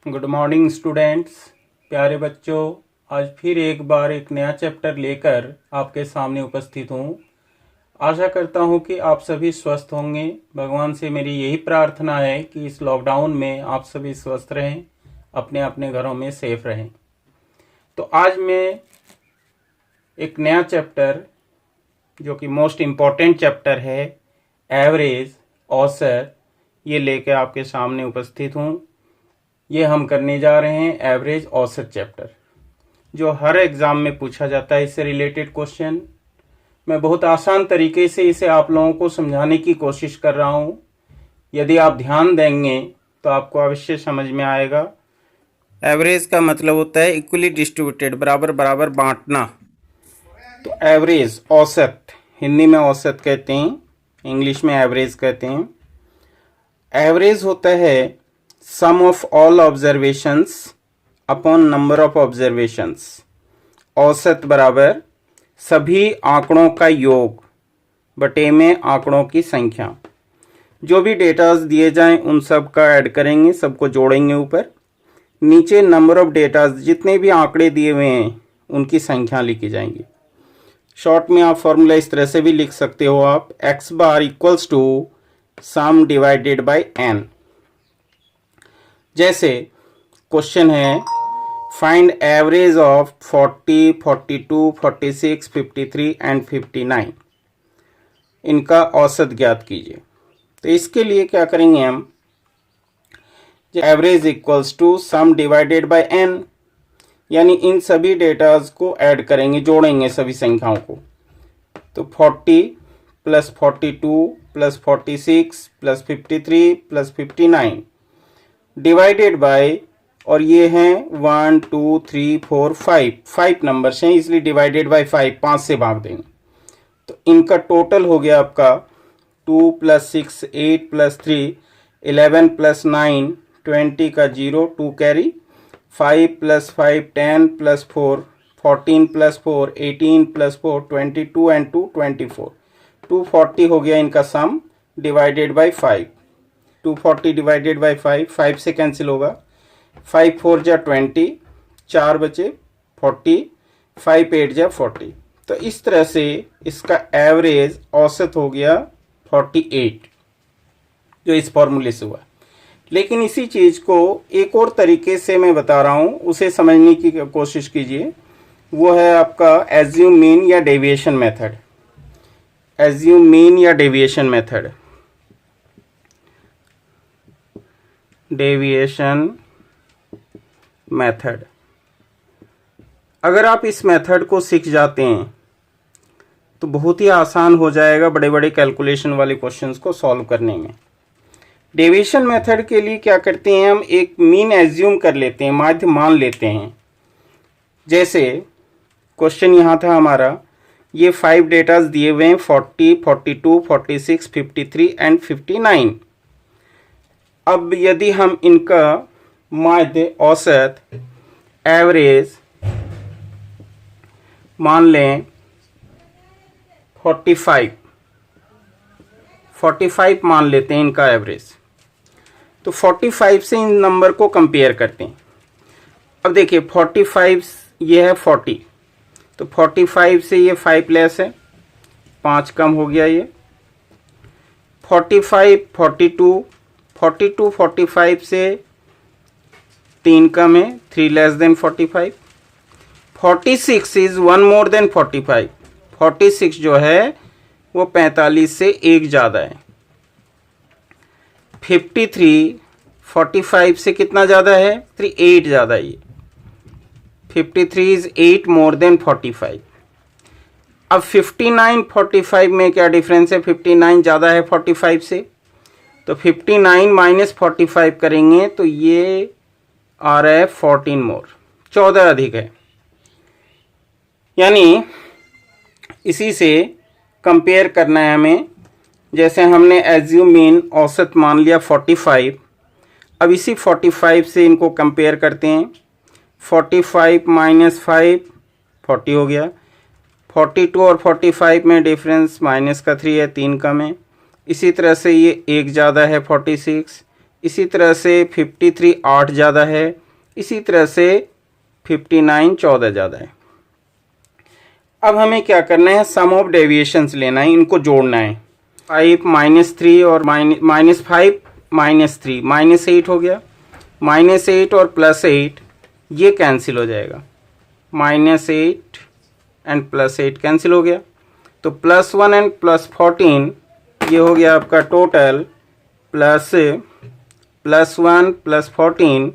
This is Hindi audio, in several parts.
गुड मॉर्निंग स्टूडेंट्स, प्यारे बच्चों। आज फिर एक बार एक नया चैप्टर लेकर आपके सामने उपस्थित हूँ। आशा करता हूँ कि आप सभी स्वस्थ होंगे। भगवान से मेरी यही प्रार्थना है कि इस लॉकडाउन में आप सभी स्वस्थ रहें, अपने अपने घरों में सेफ रहें। तो आज मैं एक नया चैप्टर जो कि मोस्ट इम्पॉर्टेंट चैप्टर है, एवरेज, औसत, ये लेकर आपके सामने उपस्थित हूँ। ये हम करने जा रहे हैं एवरेज औसत चैप्टर, जो हर एग्ज़ाम में पूछा जाता है। इससे रिलेटेड क्वेश्चन मैं बहुत आसान तरीके से इसे आप लोगों को समझाने की कोशिश कर रहा हूँ। यदि आप ध्यान देंगे तो आपको अवश्य समझ में आएगा। एवरेज का मतलब होता है इक्वली डिस्ट्रीब्यूटेड, बराबर बराबर बांटना। तो एवरेज, औसत, हिंदी में औसत कहते हैं, इंग्लिश में एवरेज कहते हैं। एवरेज होता है sum of all observations upon number of observations. औसत बराबर सभी आंकड़ों का योग बटे में आंकड़ों की संख्या। जो भी डेटास दिए जाएं उन सब का ऐड करेंगे, सबको जोड़ेंगे ऊपर। नीचे नंबर ऑफ डेटास, जितने भी आंकड़े दिए हुए हैं उनकी संख्या लिखी जाएंगी। शॉर्ट में आप फॉर्मूला इस तरह से भी लिख सकते हो आप, X bar equals to sum divided by N. जैसे क्वेश्चन है, फाइंड एवरेज ऑफ 40, 42, 46, 53 एंड 59। इनका औसत ज्ञात कीजिए। तो इसके लिए क्या करेंगे हम, average equals to sum divided by N, यानी इन सभी डेटाज को ऐड करेंगे, जोड़ेंगे सभी संख्याओं को। तो 40 plus 42 plus 46 plus 53 plus 59 divided by, और ये हैं 1 2 3 4 5 नंबर्स हैं, इसलिए डिवाइडेड बाय 5 से भाग देंगे। तो इनका टोटल हो गया आपका 2 प्लस 6 8 प्लस 3 11 प्लस 9 20 का 0 2 carry, 5 plus 5 10 plus 4 14 plus 4 18 plus 4 22 and 2 24। 240 हो गया इनका सम डिवाइडेड बाय 5। 240 डिवाइडेड बाय 5 से कैंसिल होगा। 5 4 जा 20, 4 बचे 40, 5 8 जा 40। तो इस तरह से इसका एवरेज औसत हो गया 48, जो इस फॉर्मूले से हुआ। लेकिन इसी चीज़ को एक और तरीके से मैं बता रहा हूँ, उसे समझने की कोशिश कीजिए। वो है आपका एज्यूम मीन या डेविएशन मेथड। एज्यूम मीन या डेविएशन मेथड। डेविएशन मेथड, अगर आप इस मेथड को सीख जाते हैं तो बहुत ही आसान हो जाएगा बड़े बड़े कैलकुलेशन वाले क्वेश्चंस को सॉल्व करने में। डेविएशन मेथड के लिए क्या करते हैं, हम एक मीन एज्यूम कर लेते हैं, माध्य मान लेते हैं। जैसे क्वेश्चन यहाँ था हमारा, ये 5 डेटाज दिए हुए हैं 40, 42, 46, 53 एंड 59। अब यदि हम इनका माध्य औसत एवरेज मान लें 45 मान लेते हैं इनका एवरेज, तो 45 से इन नंबर को कंपेयर करते हैं। अब देखिए 45, ये है 40, तो 45 से ये 5 लेस है, 5 कम हो गया ये। 45 42 45 से 3 कम है, 3 less than 45। 46 is 1 more than 45। 46 जो है वो 45 से 1 ज़्यादा है। 53 45 से कितना ज़्यादा है, 8 ज़्यादा है ये। 53 इज 8 मोर देन 45। अब 59 45 में क्या डिफरेंस है, 59 ज़्यादा है 45 से, तो 59 माइनस 45 करेंगे तो ये आ रहा है 14 मोर, 14 अधिक है। यानी इसी से कंपेयर करना है हमें। जैसे हमने एज्यूम मीन औसत मान लिया 45, अब इसी 45 से इनको कंपेयर करते हैं। 45 माइनस 5 40 हो गया। 42 और 45 में डिफरेंस माइनस का 3 है, 3 कम है। इसी तरह से ये 1 ज़्यादा है 46, इसी तरह से 53 8 ज़्यादा है, इसी तरह से 59 14 ज़्यादा है। अब हमें क्या करना है, सम ऑफ डेविएशंस लेना है, इनको जोड़ना है। 5 -3 और -5 -3 -8 हो गया। -8 और +8 ये कैंसिल हो जाएगा, -8 एंड +8 कैंसिल हो गया। तो +1 एंड +14 ये हो गया आपका टोटल +1 +14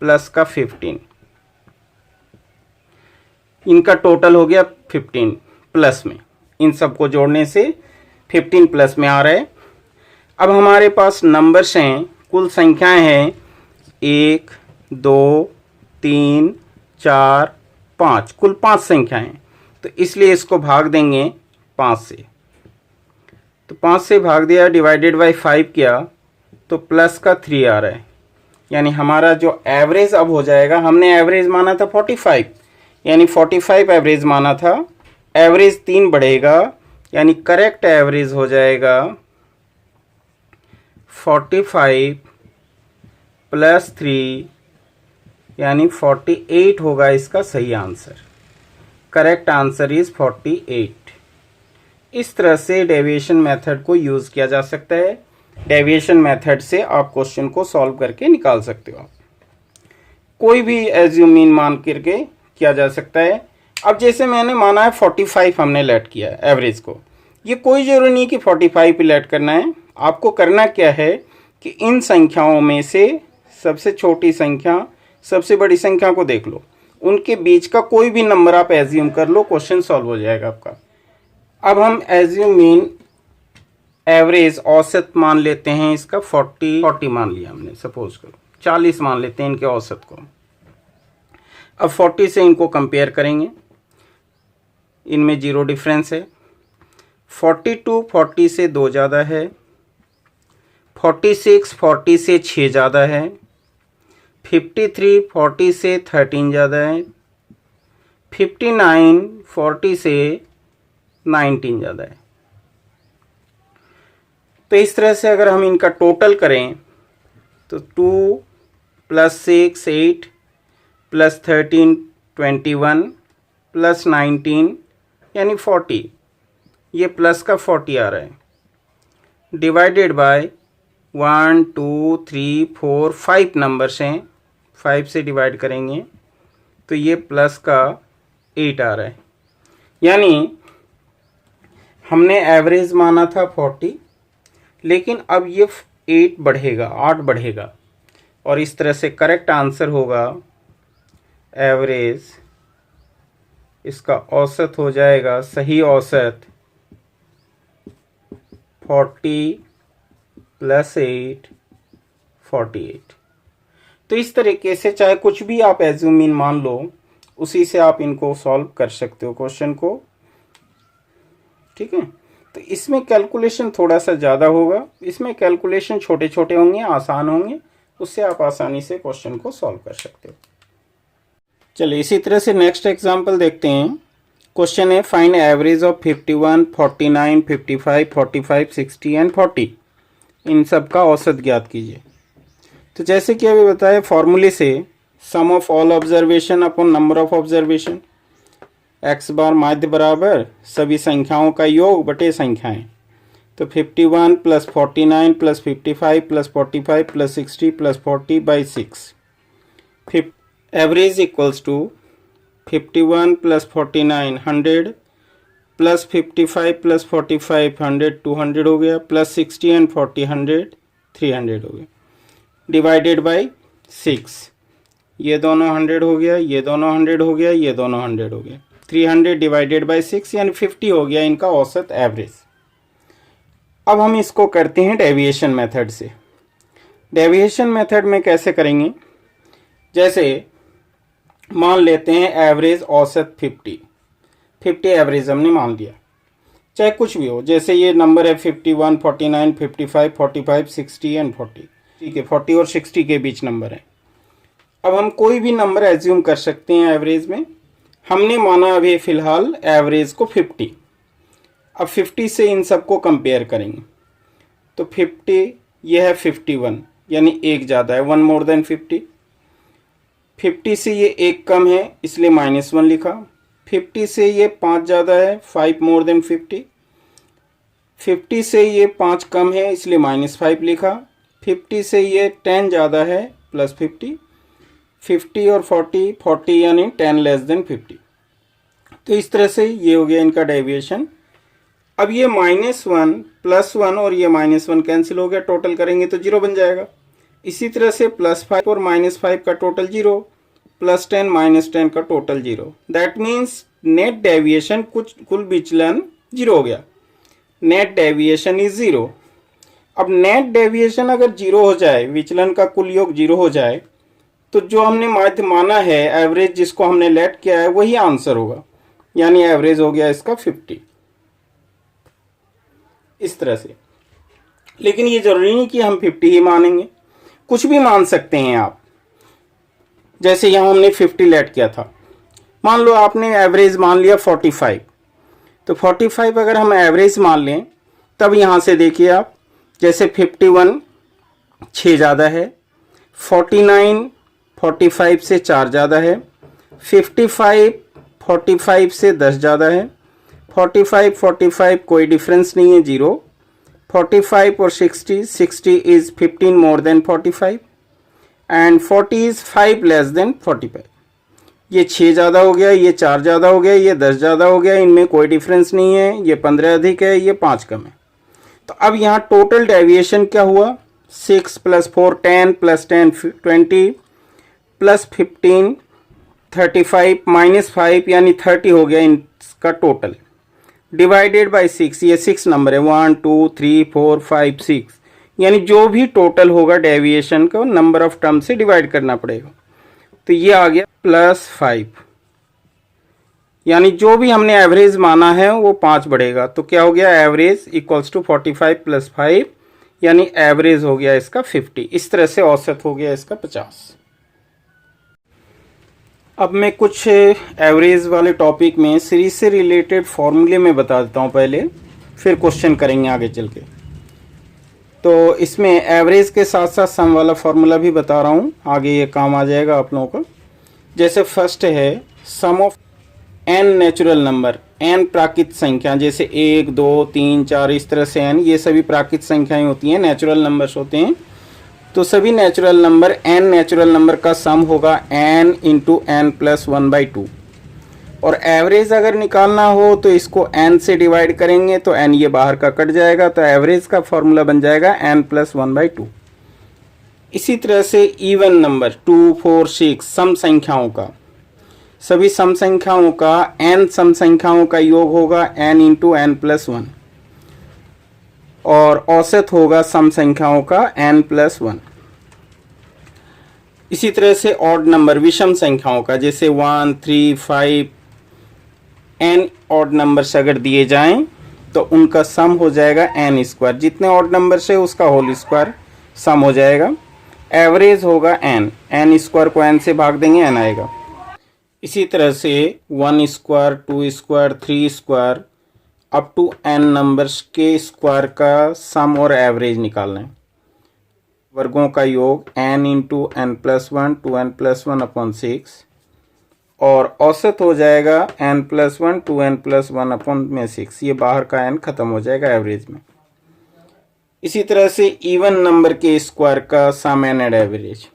प्लस का 15, इनका टोटल हो गया 15 प्लस में। इन सबको जोड़ने से 15 प्लस में आ रहा है। अब हमारे पास नंबर्स हैं, कुल संख्याएं हैं 1 2 3 4 5, कुल 5 संख्याएं हैं। तो इसलिए इसको भाग देंगे 5 से। तो 5 से भाग दिया, डिवाइडेड बाई 5 किया तो प्लस का 3 आ रहा है। यानी हमारा जो एवरेज अब हो जाएगा, हमने एवरेज माना था 45, यानी 45 एवरेज माना था, एवरेज 3 बढ़ेगा, यानी करेक्ट एवरेज हो जाएगा 45 + 3 यानी 48 होगा इसका सही आंसर। Correct answer is 48। इस तरह से डेविएशन मेथड को यूज़ किया जा सकता है। डेविएशन मेथड से आप क्वेश्चन को सॉल्व करके निकाल सकते हो। आप कोई भी एज्यूम मीन मान करके किया जा सकता है। अब जैसे मैंने माना है 45 हमने लेट किया है एवरेज को, ये कोई ज़रूरी नहीं कि 45 पे लेट करना है। आपको करना क्या है कि इन संख्याओं में से सबसे छोटी संख्या सबसे बड़ी संख्या को देख लो, उनके बीच का कोई भी नंबर आप एज्यूम कर लो, क्वेश्चन सॉल्व हो जाएगा आपका। अब हम एज्यूम मीन एवरेज औसत मान लेते हैं, इसका 40 मान लिया हमने, सपोज करो 40 मान लेते हैं इनके औसत को। अब 40 से इनको कंपेयर करेंगे, इनमें 0 डिफरेंस है। 42 40 से 2 ज़्यादा है, 46 40 से 6 ज़्यादा है, 53 40 से 13 ज़्यादा है, 59 40 से 19 ज़्यादा है। तो इस तरह से अगर हम इनका टोटल करें तो 2 + 6 8 + 13 21 + 19 यानी 40, ये प्लस का 40 आ रहा है, डिवाइडेड बाय 1 2 3 4 5 नंबर्स हैं, 5 से डिवाइड करेंगे तो ये प्लस का 8 आ रहा है। यानी हमने एवरेज माना था 40, लेकिन अब ये 8 बढ़ेगा, 8 बढ़ेगा, और इस तरह से करेक्ट आंसर होगा एवरेज, इसका औसत हो जाएगा, सही औसत 40 + 8 48। तो इस तरीके से चाहे कुछ भी आप एज्यूम मीन मान लो, उसी से आप इनको सॉल्व कर सकते हो क्वेश्चन को। ठीक है, तो इसमें कैलकुलेशन थोड़ा सा ज़्यादा होगा, इसमें कैलकुलेशन छोटे छोटे होंगे, आसान होंगे, उससे आप आसानी से क्वेश्चन को सॉल्व कर सकते हो। चलिए इसी तरह से नेक्स्ट एग्जांपल देखते हैं। क्वेश्चन है फाइंड एवरेज ऑफ 51 49 55 45 60 एंड 40, इन सब का औसत ज्ञात कीजिए। तो जैसे कि अभी बताया फॉर्मूले से, sum of all observation upon number of observation, x bar माध्य बराबर सभी संख्याओं का योग बटे संख्याएं। तो 51 + 49 + 55 + 45 + 60 + 40/6, एवरेज इक्वल्स टू 51 + 49 100 + 55 + 45 100 200 हो गया, + 60 एंड 40 100 300 हो गया, डिवाइडेड बाई 6, ये दोनों 100 हो गया, ये दोनों 100 हो गया, ये दोनों 100 हो गया, 300 डिवाइडेड बाई 6 यानी 50 हो गया इनका औसत एवरेज। अब हम इसको करते हैं डेविएशन मेथड से। डेविएशन मेथड में कैसे करेंगे, जैसे मान लेते हैं एवरेज औसत 50 एवरेज हमने मान लिया, चाहे कुछ भी हो, जैसे ये नंबर है 51 49 55 45 60 एंड 40, ठीक है, 40 और 60 के बीच नंबर है। अब हम कोई भी नंबर एज्यूम कर सकते हैं एवरेज में। हमने माना अभी फ़िलहाल एवरेज को 50। अब 50 से इन सबको कंपेयर करेंगे तो 50 ये है 51, यानी एक ज़्यादा है, 1 मोर देन 50। 50 से ये एक कम है इसलिए -1 लिखा। 50 से ये 5 ज़्यादा है, 5 मोर देन 50। 50 से ये 5 कम है इसलिए -5 लिखा। 50 से ये 10 ज़्यादा है, +50। 50 और 40, 40 यानी 10 लेस देन 50। तो इस तरह से ये हो गया इनका डेविएशन। अब ये -1 +1 और ये -1 कैंसिल हो गया, टोटल करेंगे तो 0 बन जाएगा। इसी तरह से +5 और -5 का टोटल 0, +10 -10 का total 0। That means net deviation कुल विचलन 0 हो गया। Net deviation is 0। अब नेट डेविएशन अगर 0 हो जाए, विचलन का कुल योग 0 हो जाए, तो जो हमने माध्य माना है, एवरेज जिसको हमने लेट किया है, वही आंसर होगा। यानी एवरेज हो गया इसका 50, इस तरह से। लेकिन ये जरूरी नहीं कि हम 50 ही मानेंगे, कुछ भी मान सकते हैं आप। जैसे यहाँ हमने 50 लेट किया था, मान लो आपने एवरेज मान लिया 45, तो 45 अगर हम एवरेज मान लें, तब यहाँ से देखिए आप, जैसे 51 6 ज़्यादा है, 49 45 से 4 ज़्यादा है, 55 45 से 10 ज़्यादा है, 45 45 कोई डिफरेंस नहीं है, 0। 45 और 60, 60 is 15 more than 45 and 40 is 5 less than 45। ये 6 ज़्यादा हो गया, ये 4 ज़्यादा हो गया, ये 10 ज़्यादा हो गया, इनमें कोई डिफरेंस नहीं है। ये 15 अधिक है, ये 5 कम है। तो अब यहाँ टोटल डेविएशन क्या हुआ, 6 + 4 10 + 10 20 + 15 35 -5 यानी 30 हो गया इनका टोटल, डिवाइडेड बाय 6। ये 6 नंबर है, 1 2 3 4 5 6, यानी जो भी टोटल होगा डेविएशन को नंबर ऑफ टर्म से डिवाइड करना पड़ेगा। तो ये आ गया +5, यानी जो भी हमने एवरेज माना है वो 5 बढ़ेगा। तो क्या हो गया, एवरेज इक्वल्स टू 45 + 5, यानी एवरेज हो गया इसका 50। इस तरह से औसत हो गया इसका 50। अब मैं कुछ एवरेज वाले टॉपिक में सीरीज से रिलेटेड फॉर्मूले में बता देता हूँ पहले, फिर क्वेश्चन करेंगे आगे चल के। तो इसमें एवरेज के साथ साथ सम वाला फॉर्मूला भी बता रहा हूँ, आगे ये काम आ जाएगा आप लोगों को। जैसे फर्स्ट है sum of n natural number, n प्राकृत संख्या, जैसे 1 2 3 4 इस तरह से n, ये सभी प्राकृत संख्याएं होती हैं, नेचुरल नंबर्स होते हैं। तो सभी natural number, n natural number का सम होगा n × n + 1/2। और एवरेज अगर निकालना हो तो इसको n से डिवाइड करेंगे तो n ये बाहर का कट जाएगा, तो एवरेज का फॉर्मूला बन जाएगा n + 1/2। इसी तरह से इवन नंबर 2 4 6 सम संख्याओं का, सभी सम संख्याओं का n सम संख्याओं का योग होगा n × n + 1, और औसत होगा सम संख्याओं का n + 1। इसी तरह से ऑड नंबर विषम संख्याओं का, जैसे 1 3 5 n ऑड नंबर्स अगर दिए जाएं तो उनका सम हो जाएगा n², जितने ऑड नंबर्स है उसका होल स्क्वायर सम हो जाएगा। एवरेज होगा n² को n से भाग देंगे n आएगा। इसी तरह से 1² 2² 3² अप टू n नंबर्स के स्क्वायर का सम और एवरेज निकालना है। वर्गों का योग n × n + 1 2n + 1/6, और औसत हो जाएगा n + 1 2n + 1/6। ये बाहर का n खत्म हो जाएगा एवरेज में। इसी तरह से इवन नंबर के स्क्वायर का सम एंड एवरेज,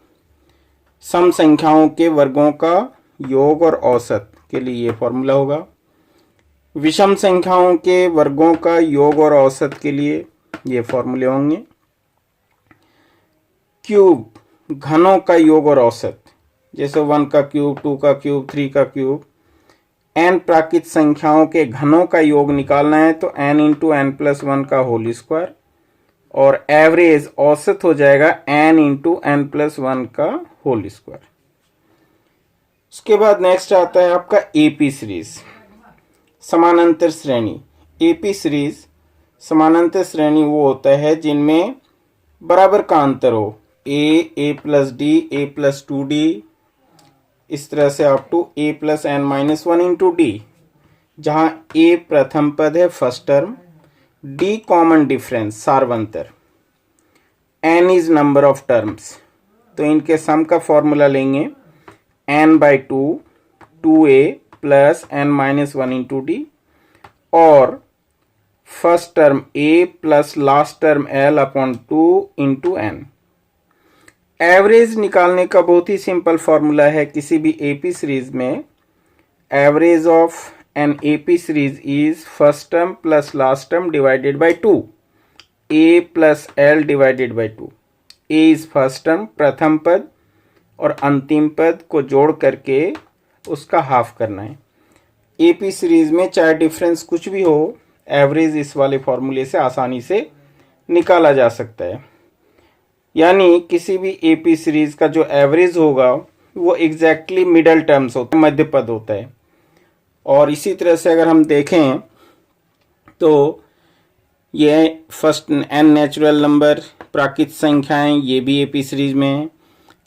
सम संख्याओं के वर्गों का योग और औसत के लिए ये फॉर्मूला होगा। विषम संख्याओं के वर्गों का योग और औसत के लिए ये फॉर्मूले होंगे। क्यूब, घनों का योग और औसत, जैसे 1 का क्यूब 2 का क्यूब 3 का क्यूब। n प्राकृत संख्याओं के घनों का योग निकालना है तो n × n + 1 का होल स्क्वायर, और एवरेज औसत हो जाएगा n × n + 1 का होल स्क्वायर। उसके बाद नेक्स्ट आता है आपका एपी सीरीज, समानांतर श्रेणी। एपी सीरीज समानांतर श्रेणी वो होता है जिनमें बराबर का अंतर हो, a + d a + 2d, इस तरह से up to a + n - 1 × d, जहां a प्रथम पद है first term, d common difference सार्वंतर, n is number of terms, तो इनके सम का फॉर्मूला लेंगे n/2 2a plus n-1 into d, और first term a plus last term l/2 into n। Average निकालने का बहुत ही सिंपल फॉर्मूला है किसी भी एपी सीरीज में। Average of an AP series is first term plus last term divided by 2, a plus l divided by 2। a is first term प्रथम पद, और अंतिम पद को जोड़ करके उसका हाफ करना है। एपी सीरीज में चाहे डिफरेंस कुछ भी हो, एवरेज इस वाले फॉर्मूले से आसानी से निकाला जा सकता है। यानी किसी भी एपी सीरीज का जो एवरेज होगा वो एग्जैक्टली मिडल टर्म्स होता है, मध्य पद होता है। और इसी तरह से अगर हम देखें तो ये फर्स्ट n नेचुरल नंबर प्राकृत संख्याएं, ये भी एपी सीरीज में है।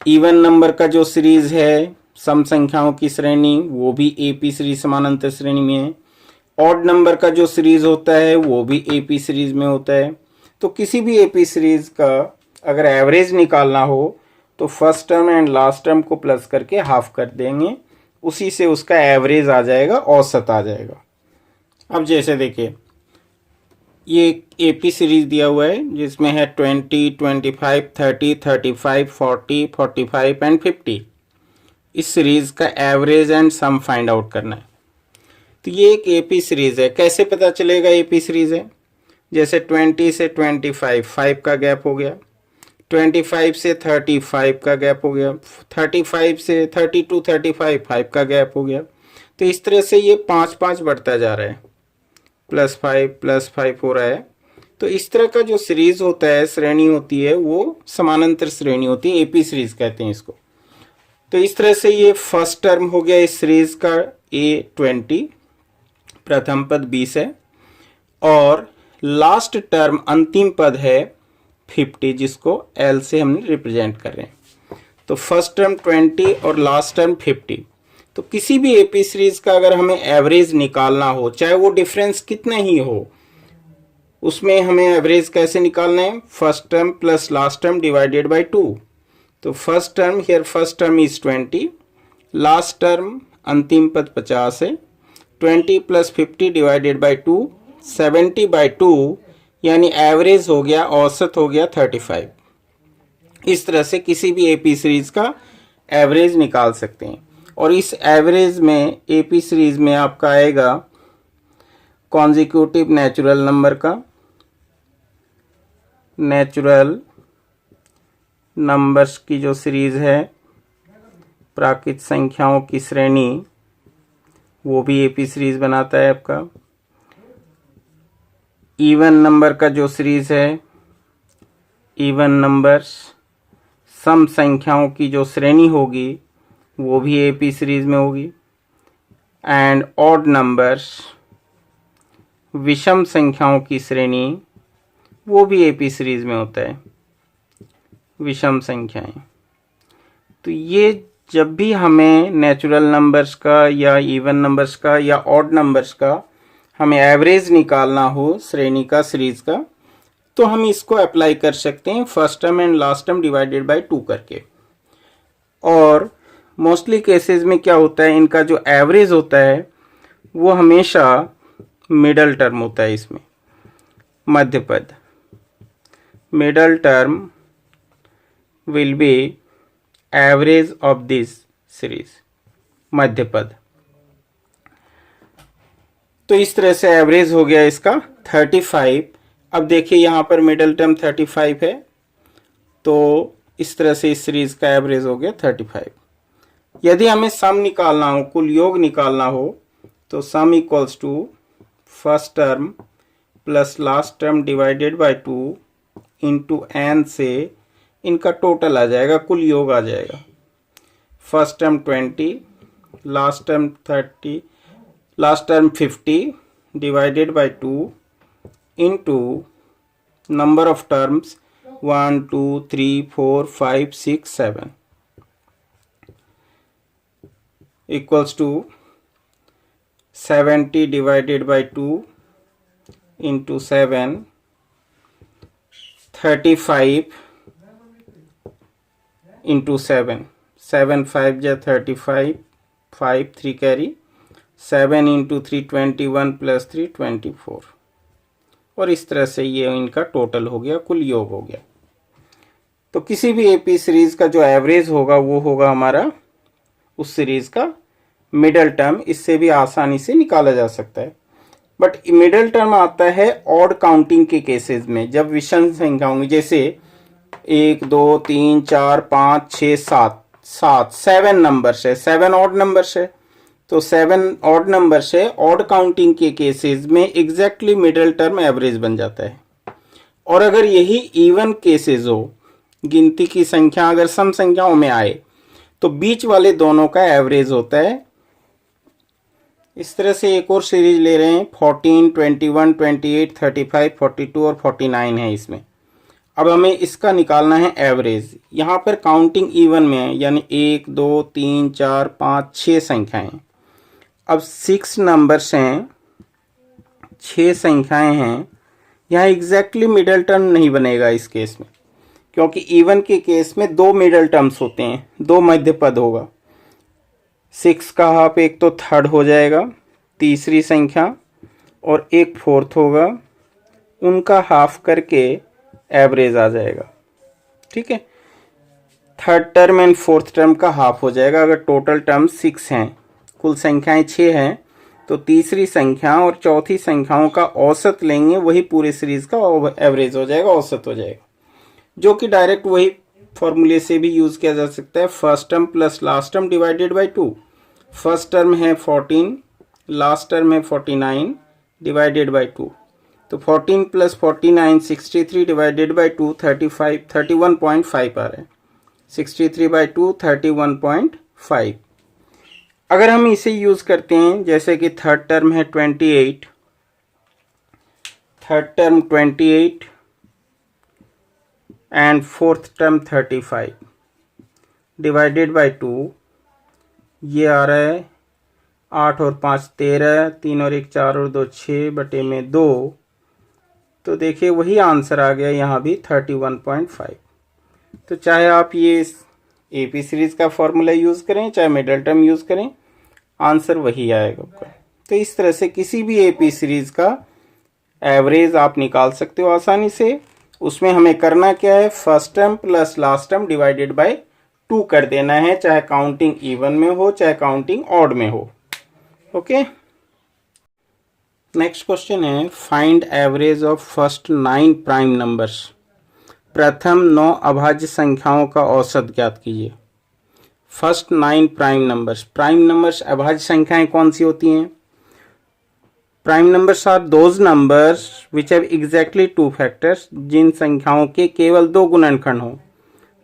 इवन नंबर का जो सीरीज है सम संख्याओं की श्रेणी, वो भी एपी सीरीज समानांतर श्रेणी में है। ऑड नंबर का जो सीरीज होता है वो भी एपी सीरीज में होता है। तो किसी भी एपी सीरीज का अगर एवरेज निकालना हो तो first term and last term को प्लस करके हाफ कर देंगे, उसी से उसका एवरेज आ जाएगा, औसत आ जाएगा। अब जैसे देखिए ये एपी सीरीज दिया हुआ है जिसमें है 20, 25, 30, 35, 40, 45 एंड 50। इस सीरीज का average and sum find out करना है। तो ये एक एपी सीरीज है। कैसे पता चलेगा एपी सीरीज है? जैसे 20 से 25 5 का गैप हो गया, 25 से 35 का गैप हो गया, 35 से 32 35 5 का गैप हो गया। तो इस तरह से ये 5-5 बढ़ता जा रहा है, +5 हो रहा है। तो इस तरह का जो सीरीज होता है, श्रेणी होती है, वो समानांतर श्रेणी होती है, एपी सीरीज कहते हैं इसको। तो इस तरह से ये फर्स्ट टर्म हो गया इस सीरीज का A20, प्रथम पद 20 है, और लास्ट टर्म अंतिम पद है 50, जिसको L से हमने रिप्रेजेंट कर रहे हैं। तो फर्स्ट टर्म 20 और लास्ट टर्म 50। तो किसी भी एपी सीरीज का अगर हमें एवरेज निकालना हो, चाहे वो डिफरेंस कितना ही हो, उसमें हमें एवरेज कैसे निकालना है? First term plus last term divided by 2। तो first term here, first term is 20, last term अंतिम पद 50 है, 20 प्लस 50 डिवाइडेड बाय 2, 70/2, यानी एवरेज हो गया, औसत हो गया 35। इस तरह से किसी भी एपी सीरीज का एवरेज निकाल सकते हैं। और इस एवरेज में एपी सीरीज में आपका आएगा कॉन्जिक्यूटिव नेचुरल नंबर का, नेचुरल नंबर्स की जो सीरीज है, प्राकृत संख्याओं की श्रेणी, वो भी एपी सीरीज बनाता है आपका। इवन नंबर का जो सीरीज है, इवन नंबर्स, सम संख्याओं की जो श्रेणी होगी वो भी एपी सीरीज में होगी। एंड ऑड नंबर्स, विषम संख्याओं की श्रेणी, वो भी एपी सीरीज में होता है, विषम संख्याएं। तो ये जब भी हमें नेचुरल नंबर्स का या इवन नंबर्स का या ऑड नंबर्स का हमें एवरेज निकालना हो श्रेणी का, सीरीज का, तो हम इसको अप्लाई कर सकते हैं first term and last term divided by 2 करके। और मोस्टली केसेस में क्या होता है, इनका जो एवरेज होता है वो हमेशा मिडल टर्म होता है, इसमें मध्य पद। Middle term will be average of this series, मध्य पद। तो इस तरह से एवरेज हो गया इसका 35। अब देखिए यहाँ पर मिडल टर्म 35 है, तो इस तरह से इस सीरीज का एवरेज हो गया 35। यदि हमें सम निकालना हो, कुल योग निकालना हो, तो sum equals to first term plus last term divided by 2 into n से इनका टोटल आ जाएगा, कुल योग आ जाएगा। First term 20, last term 30, last term 50 divided by 2 into number of terms 1, 2, 3, 4, 5, 6, 7 equals to 70 divided by 2 into 7, 35 into 7, 7 5 जा 35, 5 3 कैरी, 7 इंटू 3 21 प्लस 3 24, और इस तरह से ये इनका टोटल हो गया, कुल योग हो गया। तो किसी भी एपी सीरीज का जो एवरेज होगा वो होगा हमारा उस सीरीज का मिडल टर्म। इससे भी आसानी से निकाला जा सकता है, बट मिडल टर्म आता है ऑड काउंटिंग के केसेस में, जब विषम संख्या होंगी, जैसे 1 2 3 4 5 6 7 7 नंबर्स है, 7 ऑड नंबर्स है, तो 7 ऑड नंबर्स है, ऑड काउंटिंग के केसेस में एग्जैक्टली मिडल टर्म एवरेज बन जाता है। और अगर यही इवन केसेस हो, गिनती की संख्या अगर सम संख्याओं में आए, तो बीच वाले दोनों का एवरेज होता है। इस तरह से एक और सीरीज ले रहे हैं, 14 21 28 35 42 और 49 है इसमें। अब हमें इसका निकालना है एवरेज। यहाँ पर काउंटिंग इवन में है, यानी 1 2 3 4 5 6 संख्याएं। अब 6 नंबर्स हैं, 6 संख्याएं हैं, यहाँ एग्जैक्टली मिडल टर्म नहीं बनेगा इस केस में, क्योंकि इवन के केस में 2 मिडल टर्म्स होते हैं, 2 मध्य पद होगा। 6 का हाफ एक तो थर्ड हो जाएगा, तीसरी संख्या, और एक फोर्थ होगा, उनका हाफ करके एवरेज आ जाएगा। ठीक है, third term and fourth term का हाफ हो जाएगा। अगर टोटल टर्म 6 हैं, कुल संख्याएं 6 हैं, तो तीसरी संख्या और चौथी संख्याओं का औसत लेंगे, वही पूरे सीरीज का एवरेज हो जाएगा, औसत हो जाएगा, जो कि डायरेक्ट वही फॉर्मूले से भी यूज किया जा सकता है, first term plus last term divided by 2। First term है 14, लास्ट टर्म है 49 डिवाइडेड बाय 2, तो 14 प्लस 49 63 डिवाइडेड बाय 2 35 31.5 आ रहा है, 63 बाय 2 31.5। अगर हम इसे यूज करते हैं, जैसे कि थर्ड टर्म है 28, third term 28 and fourth term 35 divided by 2, ये आ रहा है 8 और 5 13, 3 और 1 4 और 2 6 बटे में 2, तो देखिए वही आंसर आ गया यहाँ भी 31.5। तो चाहे आप ये एपी सीरीज का फॉर्मूला यूज करें, चाहे मिडल टर्म यूज करें, आंसर वही आएगा आपका। तो इस तरह से किसी भी एपी सीरीज का एवरेज आप निकाल सकते हो आसानी से। उसमें हमें करना क्या है, first term plus last term divided by 2 कर देना है, चाहे काउंटिंग इवन में हो चाहे काउंटिंग ऑड में हो। ओके, नेक्स्ट क्वेश्चन है, find average of first 9 prime numbers. प्रथम 9 अभाज्य संख्याओं का औसत ज्ञात कीजिए। First 9 prime numbers, prime numbers अभाज्य संख्याएं कौन सी होती हैं? Prime numbers are those numbers which have exactly 2 factors, जिन संख्याओं के केवल 2 गुणनखंड हो,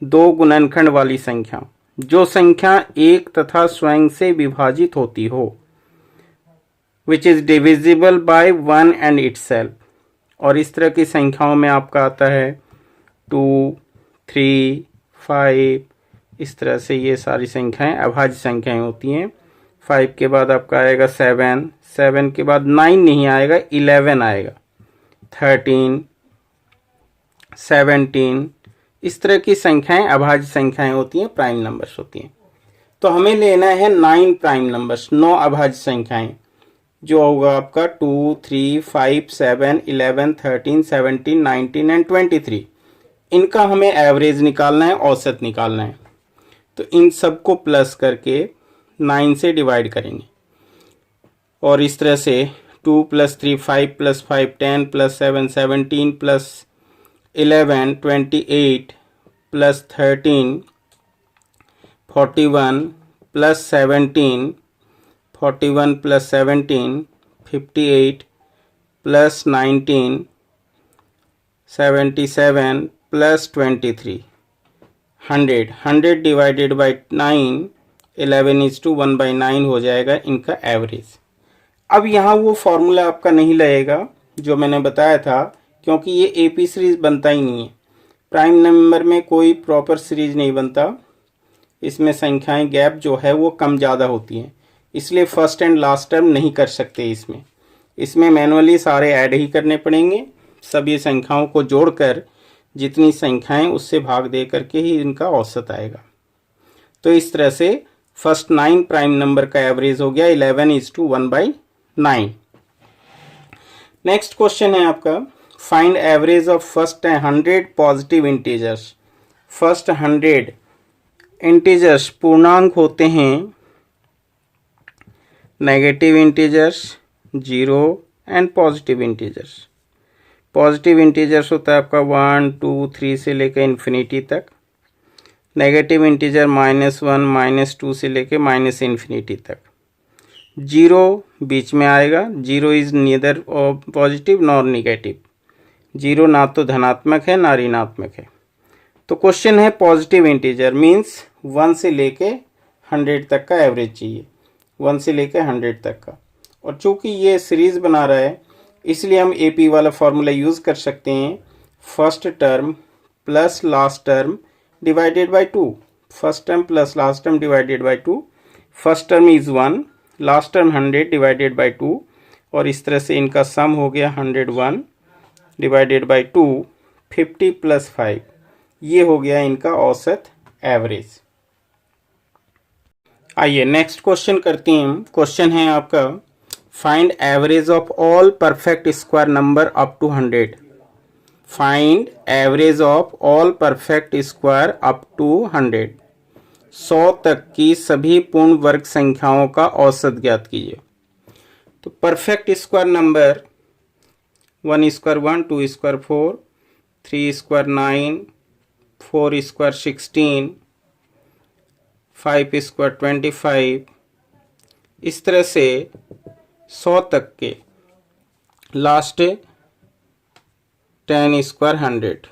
2 गुणनखंड वाली संख्या, जो संख्या एक तथा स्वयं से विभाजित होती हो, which is divisible by 1 and itself. और इस तरह की संख्याओं में आपका आता है 2 3 5, इस तरह से ये सारी संख्याएं अभाज्य संख्याएं होती हैं। 5 के बाद आपका आएगा 7, 7 के बाद 9 नहीं आएगा, 11 आएगा, 13 17, इस तरह की संख्याएं अभाज्य संख्याएं होती हैं, प्राइम नंबर्स होती हैं। तो हमें लेना है 9 प्राइम नंबर्स, 9 अभाज्य संख्याएं, जो होगा आपका 2 3 5 7 11 13 17 19 एंड 23। इनका हमें एवरेज निकालना है, औसत निकालना है। तो इन सबको प्लस करके 9 से डिवाइड करेंगे, और इस तरह से 2 + 3 5 + 5 10 + 7 17 + 11 28 + 13 41 + 17 41 + 17 58 + 19 77 + 23 100 100 डिवाइडेड बाई 9 11:1/9 हो जाएगा इनका एवरेज। अब यहाँ वो फॉर्मूला आपका नहीं लगेगा जो मैंने बताया था, क्योंकि ये एपी सीरीज बनता ही नहीं है। प्राइम नंबर में कोई प्रॉपर सीरीज नहीं बनता, इसमें संख्याएं गैप जो है वो कम ज़्यादा होती हैं, इसलिए फर्स्ट एंड लास्ट टर्म नहीं कर सकते। इसमें मैनुअली सारे ऐड ही करने पड़ेंगे, सभी संख्याओं को जोड़कर जितनी संख्याएं उससे भाग दे करके ही इनका औसत आएगा। तो इस तरह से फर्स्ट 9 प्राइम नंबर का एवरेज हो गया 11:1/9। नेक्स्ट क्वेश्चन है आपका, find average of first 100 positive integers. First 100 integers पूर्णांक होते हैं, negative integers 0 and positive integers. Positive integers होता है आपका 1 2 3 से लेकर इन्फिनिटी तक। नेगेटिव इंटीजर -1 -2 से लेकर -इन्फिनिटी तक। 0 बीच में आएगा। 0 is neither positive nor negative. 0 ना तो धनात्मक है ना ऋणात्मक है। तो क्वेश्चन है पॉजिटिव इंटीजर मीन्स 1 से लेके 100 तक का एवरेज चाहिए, 1 से लेके 100 तक का। और चूंकि ये सीरीज बना रहा है इसलिए हम एपी वाला फॉर्मूला यूज कर सकते हैं, first term plus last term divided by 2। First term plus last term divided by 2। First term is 1, last term 100 divided by 2, और इस तरह से इनका सम हो गया 101 डिवाइडेड बाय 2, 50 + 5। ये हो गया इनका औसत एवरेज। आइए नेक्स्ट क्वेश्चन करते हैं। क्वेश्चन है आपका, find average of all perfect square number up to 100। Find average of all perfect square up to 100। 100 तक की सभी पूर्ण वर्ग संख्याओं का औसत ज्ञात कीजिए। तो perfect square number 1 square 1, 2 square 4, 3 square 9, 4 square 16, 5 square 25, इस तरह से 100 तक के लास्ट 10 स्क्वायर 100,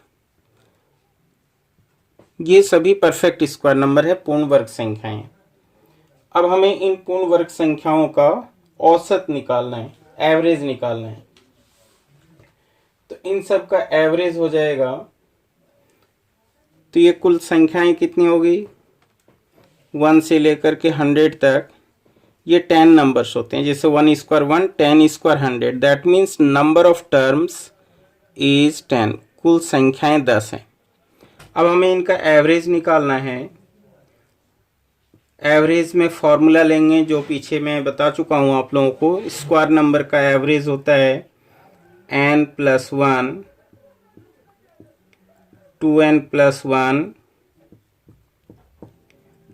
ये सभी परफेक्ट स्क्वायर नंबर है, पूर्ण वर्ग संख्याएं। अब हमें इन पूर्ण वर्ग संख्याओं का औसत निकालना है, एवरेज निकालना है। तो इन सब का एवरेज हो जाएगा, तो ये कुल संख्याएं कितनी होगी 1 से लेकर के 100 तक, ये 10 नंबर्स होते हैं। जैसे 1 square 1, 10 square 100, that means number of terms is 10। कुल संख्याएं 10 हैं। अब हमें इनका एवरेज निकालना है। एवरेज में फॉर्मूला लेंगे जो पीछे मैं बता चुका हूं आप लोगों को। स्क्वायर नंबर का एवरेज होता है n+1 2n+1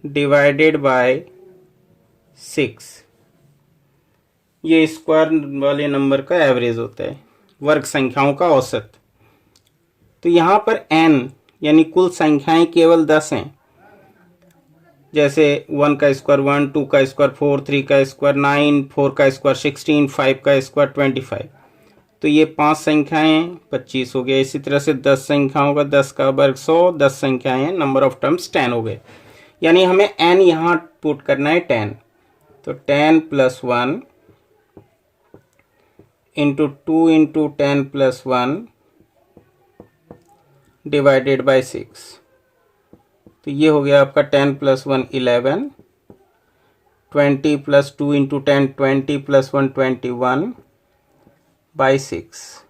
डिवाइडेड बाय 6। ये स्क्वायर वाले नंबर का एवरेज होता है, वर्ग संख्याओं का औसत। तो यहाँ पर n यानी कुल संख्याएं केवल 10 हैं। जैसे 1 का स्क्वायर 1, 2 का स्क्वायर 4, 3 का स्क्वायर 9, 4 का स्क्वायर 16, 5 का स्क्वायर 25। तो ये 5 संख्याएं 25 हो गए। इसी तरह से 10 संख्याओं का 10 का वर्ग 100, 10 संख्याएं, नंबर ऑफ टर्म्स 10 हो गए। यानी हमें n यहाँ पुट करना है 10। तो 10+1 इंटू 2 इंटू 10+1 डिवाइडेड बाय 6। तो ये हो गया आपका 10+1 11, 20 + 2 इंटू 10 20 + 1 21 बाई 6।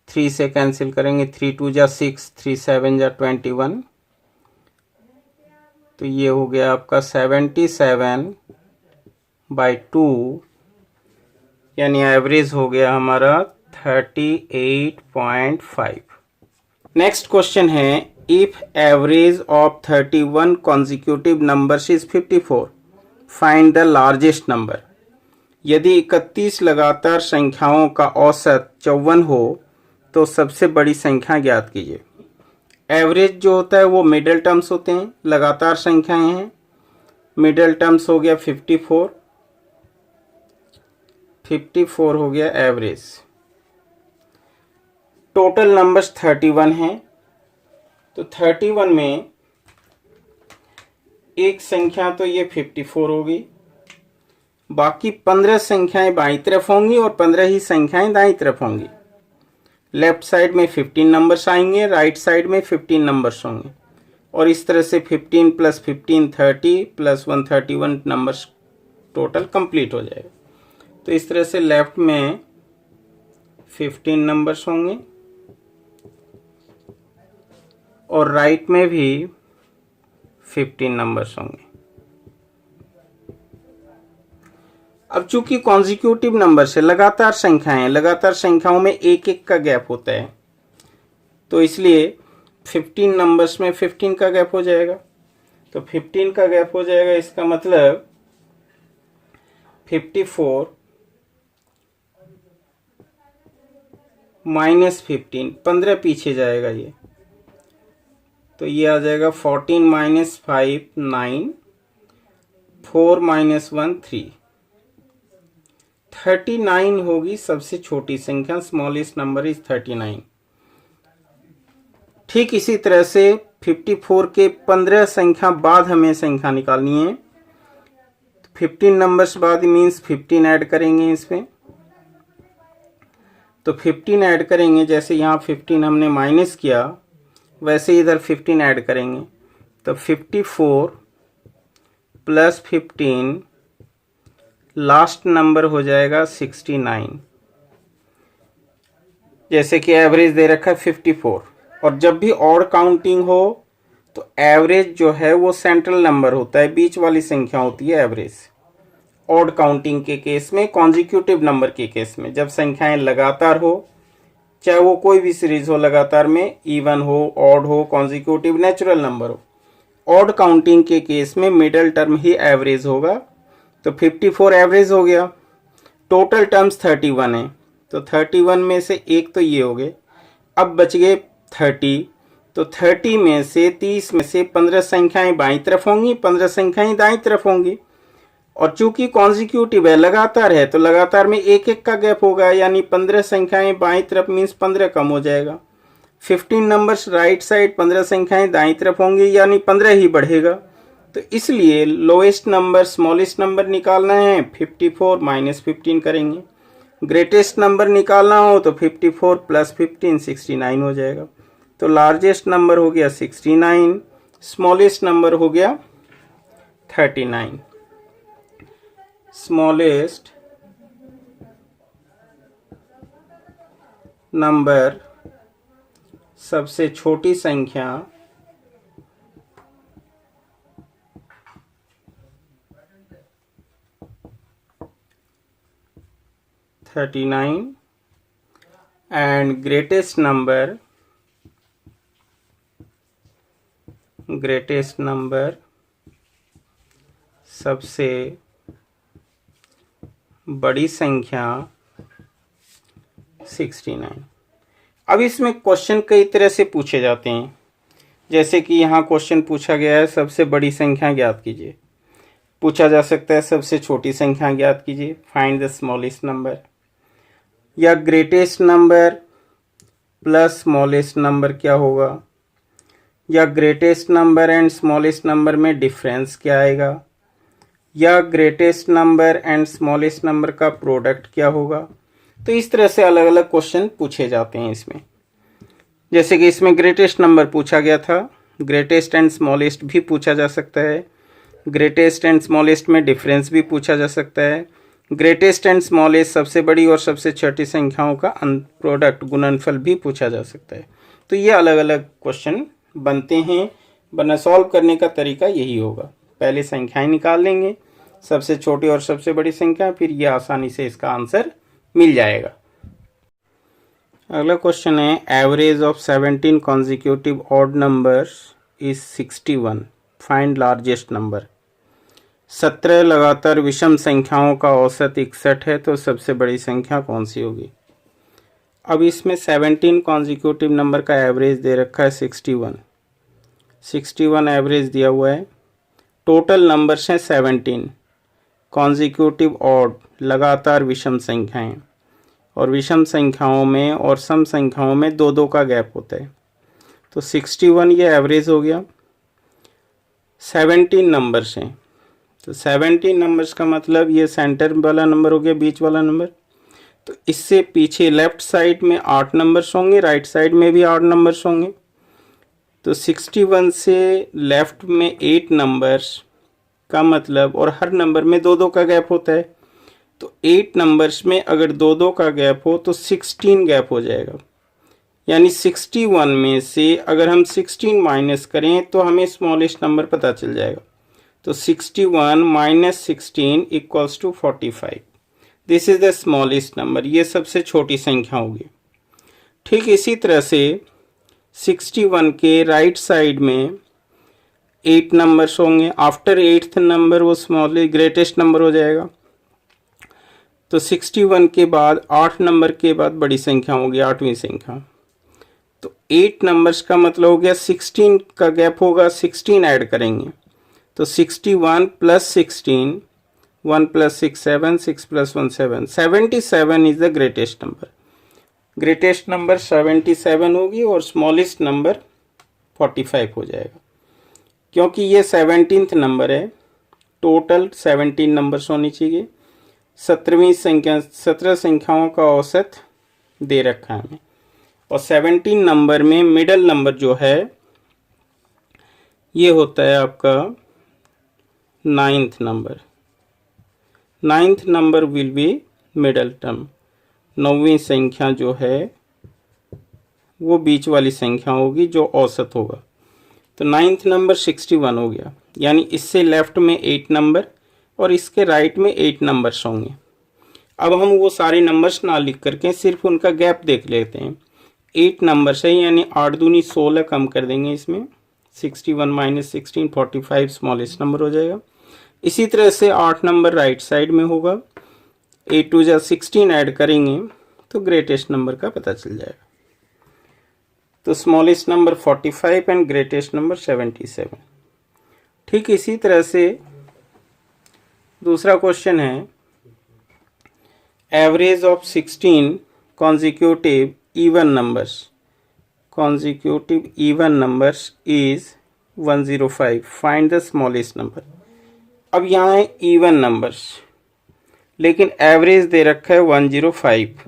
3 से कैंसिल करेंगे, 3 2 जा 6, 3 7 जा 21। तो ये हो गया आपका 77/2, यानी एवरेज हो गया हमारा 38.5। नेक्स्ट क्वेश्चन है, if average of 31 consecutive numbers is 54, find the largest number. यदि 31 लगातार संख्याओं का औसत 54 हो तो सबसे बड़ी संख्या ज्ञात कीजिए। एवरेज जो होता है वो मिडिल टर्म्स होते हैं, लगातार संख्याएं हैं। मिडिल टर्म्स हो गया 54, 54 हो गया एवरेज। टोटल नंबर्स 31 हैं। तो 31 में एक संख्या तो ये 54 होगी, बाकी 15 संख्याएं बाईं तरफ होंगी और 15 ही संख्याएं दाईं तरफ होंगी। लेफ्ट साइड में 15 नंबर्स आएंगे, राइट साइड में 15 नंबर्स होंगे, और इस तरह से 15 + 15 30 + 1 31 नंबर्स टोटल कंप्लीट हो जाएगा। तो इस तरह से लेफ्ट में 15 नंबर्स होंगे और राइट में भी 15 नंबर्स होंगे। अब चूंकि कॉन्जिक्यूटिव नंबर से लगातार संख्याएं, लगातार संख्याओं में एक एक का गैप होता है, तो इसलिए 15 नंबर्स में 15 का गैप हो जाएगा। तो 15 का गैप हो जाएगा, इसका मतलब 54 माइनस 15, 15 पीछे जाएगा ये, तो ये आ जाएगा 14 माइनस 5 9, 4 माइनस 1 3, 39 होगी सबसे छोटी संख्या। Smallest number is 39। ठीक इसी तरह से 54 के 15 संख्या बाद हमें संख्या निकालनी है। 15 नंबर्स बाद मीन्स 15 ऐड करेंगे इसमें, तो 15 ऐड करेंगे, जैसे यहाँ 15 हमने माइनस किया वैसे इधर 15 ऐड करेंगे, तो 54 प्लस 15 लास्ट नंबर हो जाएगा 69। जैसे कि एवरेज दे रखा है 54, और जब भी ऑड काउंटिंग हो तो एवरेज जो है वो सेंट्रल नंबर होता है, बीच वाली संख्या होती है एवरेज। ऑड काउंटिंग के केस में, कॉन्जिक्यूटिव नंबर के केस में, जब संख्याएं लगातार हो, चाहे वो कोई भी सीरीज हो लगातार में, इवन हो, ऑड हो, कॉन्जिक्यूटिव, नेचुरल नंबर हो, ऑड काउंटिंग के केस में मिडल टर्म ही एवरेज होगा। तो 54 एवरेज हो गया। टोटल टर्म्स 31 है, तो 31 में से एक तो ये हो गए, अब बच गए 30। तो 30 में से 30 में से 15 संख्याएं बाईं तरफ होंगी, 15 संख्याएं दाईं तरफ होंगी, और चूंकि कॉन्जिक्यूटिव है, लगातार है, तो लगातार में एक एक का गैप होगा, यानी 15 संख्याएं बाईं तरफ मीन्स 15 कम हो जाएगा। 15 नंबर्स राइट साइड, 15 संख्याएं दाईं तरफ होंगी, यानी 15 ही बढ़ेगा। तो इसलिए लोएस्ट नंबर स्मॉलेस्ट नंबर निकालना है, 54 माइनस 15 करेंगे। ग्रेटेस्ट नंबर निकालना हो तो 54 प्लस 15 69 हो जाएगा। तो लार्जेस्ट नंबर हो गया 69, स्मॉलेस्ट नंबर हो गया 39। स्मॉलेस्ट नंबर सबसे छोटी संख्या 39 and greatest number सबसे बड़ी संख्या 69। अब इसमें क्वेश्चन कई तरह से पूछे जाते हैं, जैसे कि यहाँ क्वेश्चन पूछा गया है सबसे बड़ी संख्या ज्ञात कीजिए। पूछा जा सकता है सबसे छोटी संख्या ज्ञात कीजिए, फाइंड द स्मॉलेस्ट नंबर, या greatest number plus smallest number क्या होगा, या greatest number and smallest number में डिफरेंस क्या आएगा, या greatest number and smallest number का प्रोडक्ट क्या होगा। तो इस तरह से अलग अलग क्वेश्चन पूछे जाते हैं इसमें। जैसे कि इसमें ग्रेटेस्ट नंबर पूछा गया था, ग्रेटेस्ट एंड स्मॉलेस्ट भी पूछा जा सकता है, ग्रेटेस्ट एंड स्मॉलेस्ट में डिफरेंस भी पूछा जा सकता है, ग्रेटेस्ट एंड स्मॉलेस्ट सबसे बड़ी और सबसे छोटी संख्याओं का प्रोडक्ट गुणनफल भी पूछा जा सकता है। तो ये अलग अलग क्वेश्चन बनते हैं, बना सॉल्व करने का तरीका यही होगा। पहले संख्याएं निकाल लेंगे, सबसे छोटी और सबसे बड़ी संख्या, फिर ये आसानी से इसका आंसर मिल जाएगा। अगला क्वेश्चन है, average of 17 consecutive odd numbers is 61, find largest number. 17 लगातार विषम संख्याओं का औसत 61 है, तो सबसे बड़ी संख्या कौन सी होगी। अब इसमें 17 कॉन्जिक्यूटिव नंबर का एवरेज दे रखा है 61 एवरेज दिया हुआ है। टोटल नंबर्स हैं 17, कॉन्जिक्यूटिव ऑड लगातार विषम संख्याएं, और विषम संख्याओं में और सम संख्याओं में दो दो का गैप होता है। तो 61 ये एवरेज हो गया। 17 नंबर्स हैं, तो 17 नंबर्स का मतलब ये सेंटर वाला नंबर हो गया, बीच वाला नंबर। तो इससे पीछे लेफ्ट साइड में 8 नंबर्स होंगे, राइट साइड में भी 8 नंबर्स होंगे। तो 61 से लेफ्ट में 8 नंबर्स का मतलब, और हर नंबर में दो दो का गैप होता है, तो 8 नंबर्स में अगर दो दो का गैप हो तो 16 गैप हो जाएगा। यानी 61 में से अगर हम 16 माइनस करें तो हमें स्मॉलेस्ट नंबर पता चल जाएगा। तो 61 minus 16 equals to 45। This is the smallest number, ये सबसे छोटी संख्या होगी। ठीक इसी तरह से 61 के राइट साइड में 8 नंबर्स होंगे। आफ्टर 8th नंबर वो स्मॉलेस्ट ग्रेटेस्ट नंबर हो जाएगा। तो 61 के बाद 8 नंबर के बाद बड़ी संख्या होगी, 8वीं संख्या। तो 8 नंबर्स का मतलब हो गया 16 का गैप होगा, 16 ऐड करेंगे तो 61 plus 16, 1 plus 6 7, 6 plus 1 7, 77 is the greatest number. Greatest number 77 होगी और स्मॉलेस्ट नंबर 45 हो जाएगा। क्योंकि ये 17th नंबर है, टोटल 17 नंबर्स होनी चाहिए। 17 संख्याओं का औसत दे रखा है हमें, और 17 नंबर में मिडल नंबर जो है ये होता है आपका 9th number. 9th number will be middle term. 9वीं संख्या जो है वो बीच वाली संख्या होगी जो औसत होगा। तो 9th नंबर 61 हो गया, यानी इससे लेफ्ट में 8 नंबर और इसके राइट में 8 नंबर्स होंगे। अब हम वो सारे नंबर्स ना लिख करके सिर्फ उनका गैप देख लेते हैं। 8 नंबर्स है, यानी 8 दूनी 16 कम कर देंगे इसमें। 61 माइनस 16 45 स्मॉलेस्ट नंबर हो जाएगा। इसी तरह से 8 नंबर राइट साइड में होगा। 8 टू जा 16 ऐड करेंगे तो ग्रेटेस्ट नंबर का पता चल जाएगा। तो smallest number 45 and greatest number 77। ठीक इसी तरह से दूसरा क्वेश्चन है, average of 16 consecutive even numbers is 105, find the smallest number। अब यहाँ है इवन नंबर्स, लेकिन एवरेज दे रखा है 105।